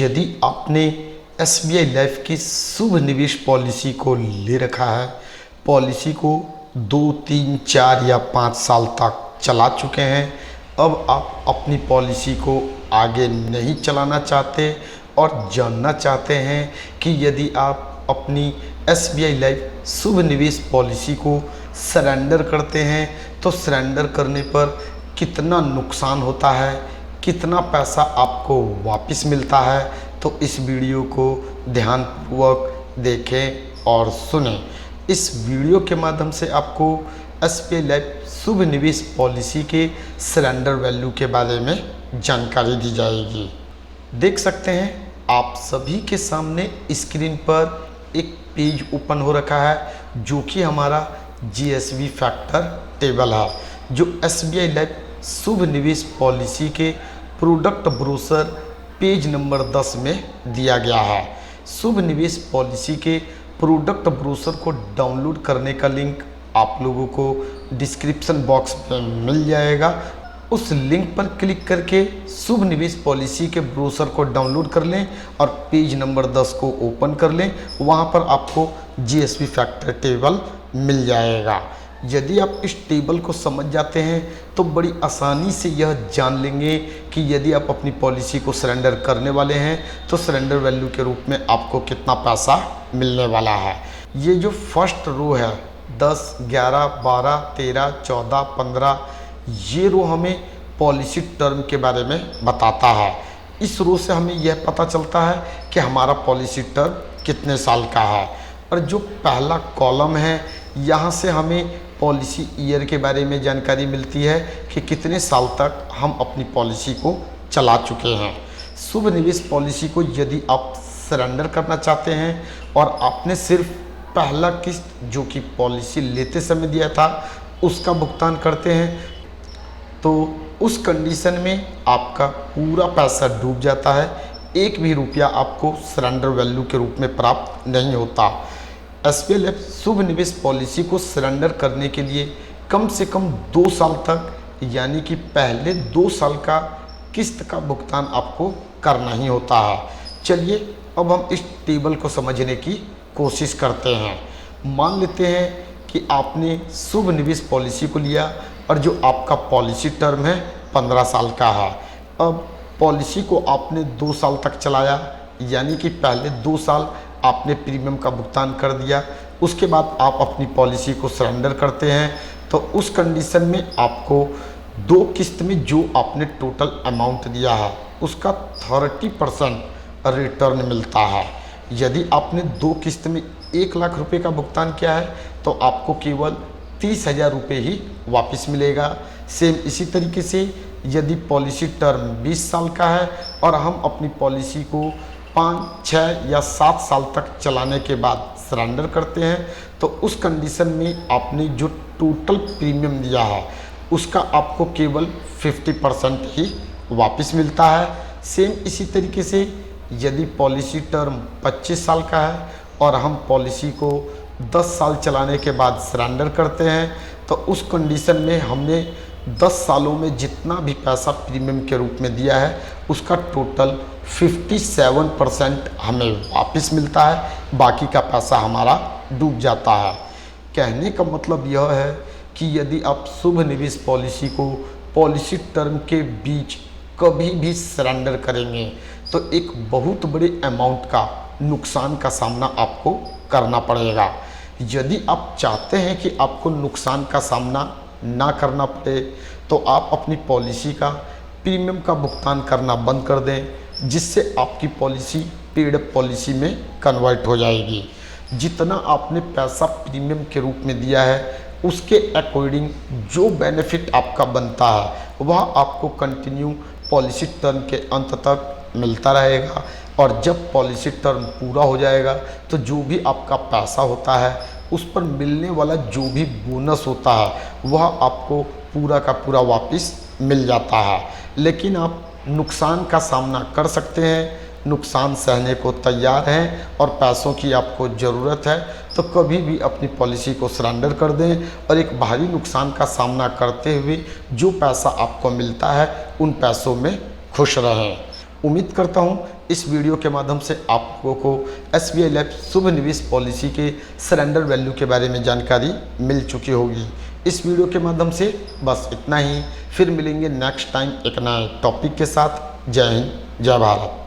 यदि आपने SBI life की शुभ निवेश पॉलिसी को ले रखा है, पॉलिसी को 2, 3, 4 या 5 साल तक चला चुके हैं, अब आप अपनी पॉलिसी को आगे नहीं चलाना चाहते और जानना चाहते हैं कि यदि आप अपनी एसबीआई लाइफ शुभ निवेश पॉलिसी को सरेंडर करते हैं तो सरेंडर करने पर कितना नुकसान होता है, कितना पैसा आपको वापस मिलता है। तो इस वीडियो को ध्यानपूर्वक देखें और सुनें। इस वीडियो के माध्यम से आपको एसबीआई लाइफ शुभ निवेश पॉलिसी के सरेंडर वैल्यू के बारे में जानकारी दी जाएगी। देख सकते हैं आप सभी के सामने स्क्रीन पर एक पेज ओपन हो रखा है जो कि हमारा जीएसवी फैक्टर टेबल है, जो एसबीआई लाइफ शुभ निवेश पॉलिसी के प्रोडक्ट ब्रोशर पेज नंबर 10 में दिया गया है। शुभ निवेश पॉलिसी के प्रोडक्ट ब्रोशर को डाउनलोड करने का लिंक आप लोगों को डिस्क्रिप्शन बॉक्स में मिल जाएगा। उस लिंक पर क्लिक करके शुभ निवेश पॉलिसी के ब्रोशर को डाउनलोड कर लें और पेज नंबर 10 को ओपन कर लें। वहां पर आपको जीएसवी फैक्टर टेबल मिल जाएगा। यदि आप इस टेबल को समझ जाते हैं तो बड़ी आसानी से यह जान लेंगे कि यदि आप अपनी पॉलिसी को सरेंडर करने वाले हैं तो सरेंडर वैल्यू के रूप में आपको कितना पैसा मिलने वाला है। ये जो फर्स्ट रो है 10, 11, 12, 13, 14, 15, ये रो हमें पॉलिसी टर्म के बारे में बताता है। इस रो से हमें यह पता चलता है कि हमारा पॉलिसी टर्म कितने साल का है। और जो पहला कॉलम है यहाँ से हमें पॉलिसी ईयर के बारे में जानकारी मिलती है कि कितने साल तक हम अपनी पॉलिसी को चला चुके हैं। शुभ निवेश पॉलिसी को यदि आप सरेंडर करना चाहते हैं और आपने सिर्फ पहला किस्त जो कि पॉलिसी लेते समय दिया था उसका भुगतान करते हैं तो उस कंडीशन में आपका पूरा पैसा डूब जाता है। एक भी रुपया आपको सरेंडर वैल्यू के रूप में प्राप्त नहीं होता। एसबीआई लाइफ शुभ निवेश पॉलिसी को सरेंडर करने के लिए कम से कम 2 साल तक यानी कि पहले 2 साल का किस्त का भुगतान आपको करना ही होता है। चलिए अब हम इस टेबल को समझने की कोशिश करते हैं। मान लेते हैं कि आपने शुभ निवेश पॉलिसी को लिया और जो आपका पॉलिसी टर्म है 15 साल का है। अब पॉलिसी को आपने 2 साल तक चलाया यानी कि पहले 2 साल आपने प्रीमियम का भुगतान कर दिया, उसके बाद आप अपनी पॉलिसी को सरेंडर करते हैं तो उस कंडीशन में आपको 2 किस्त में जो आपने टोटल अमाउंट दिया है उसका 30% रिटर्न मिलता है। यदि आपने 2 किस्त में 1 लाख रुपए का भुगतान किया है तो आपको केवल 30,000 रुपये ही वापस मिलेगा। सेम इसी तरीके से यदि पॉलिसी टर्म 20 साल का है और हम अपनी पॉलिसी को 5, 6 या 7 साल तक चलाने के बाद सरेंडर करते हैं तो उस कंडीशन में आपने जो टोटल प्रीमियम दिया है उसका आपको केवल 50% ही वापस मिलता है। सेम इसी तरीके से यदि पॉलिसी टर्म 25 साल का है और हम पॉलिसी को 10 साल चलाने के बाद सरेंडर करते हैं तो उस कंडीशन में हमने 10 सालों में जितना भी पैसा प्रीमियम के रूप में दिया है उसका टोटल 57% हमें वापस मिलता है, बाकी का पैसा हमारा डूब जाता है। कहने का मतलब यह है कि यदि आप शुभ निवेश पॉलिसी को पॉलिसी टर्म के बीच कभी भी सरेंडर करेंगे तो एक बहुत बड़े अमाउंट का नुकसान का सामना आपको करना पड़ेगा। यदि आप चाहते हैं कि आपको नुकसान का सामना ना करना पड़े तो आप अपनी पॉलिसी का प्रीमियम का भुगतान करना बंद कर दें, जिससे आपकी पॉलिसी पेड पॉलिसी में कन्वर्ट हो जाएगी। जितना आपने पैसा प्रीमियम के रूप में दिया है उसके अकॉर्डिंग जो बेनिफिट आपका बनता है वह आपको कंटिन्यू पॉलिसी टर्म के अंत तक मिलता रहेगा। और जब पॉलिसी टर्म पूरा हो जाएगा तो जो भी आपका पैसा होता है उस पर मिलने वाला जो भी बोनस होता है वह आपको पूरा का पूरा वापस मिल जाता है। लेकिन आप नुकसान का सामना कर सकते हैं, नुकसान सहने को तैयार हैं और पैसों की आपको ज़रूरत है तो कभी भी अपनी पॉलिसी को सरेंडर कर दें और एक भारी नुकसान का सामना करते हुए जो पैसा आपको मिलता है उन पैसों में खुश रहें। उम्मीद करता हूँ इस वीडियो के माध्यम से आप लोगों को SBI लाइफ शुभ निवेश पॉलिसी के सरेंडर वैल्यू के बारे में जानकारी मिल चुकी होगी। इस वीडियो के माध्यम से बस इतना ही, फिर मिलेंगे नेक्स्ट टाइम एक नए टॉपिक के साथ। जय हिंद, जय भारत।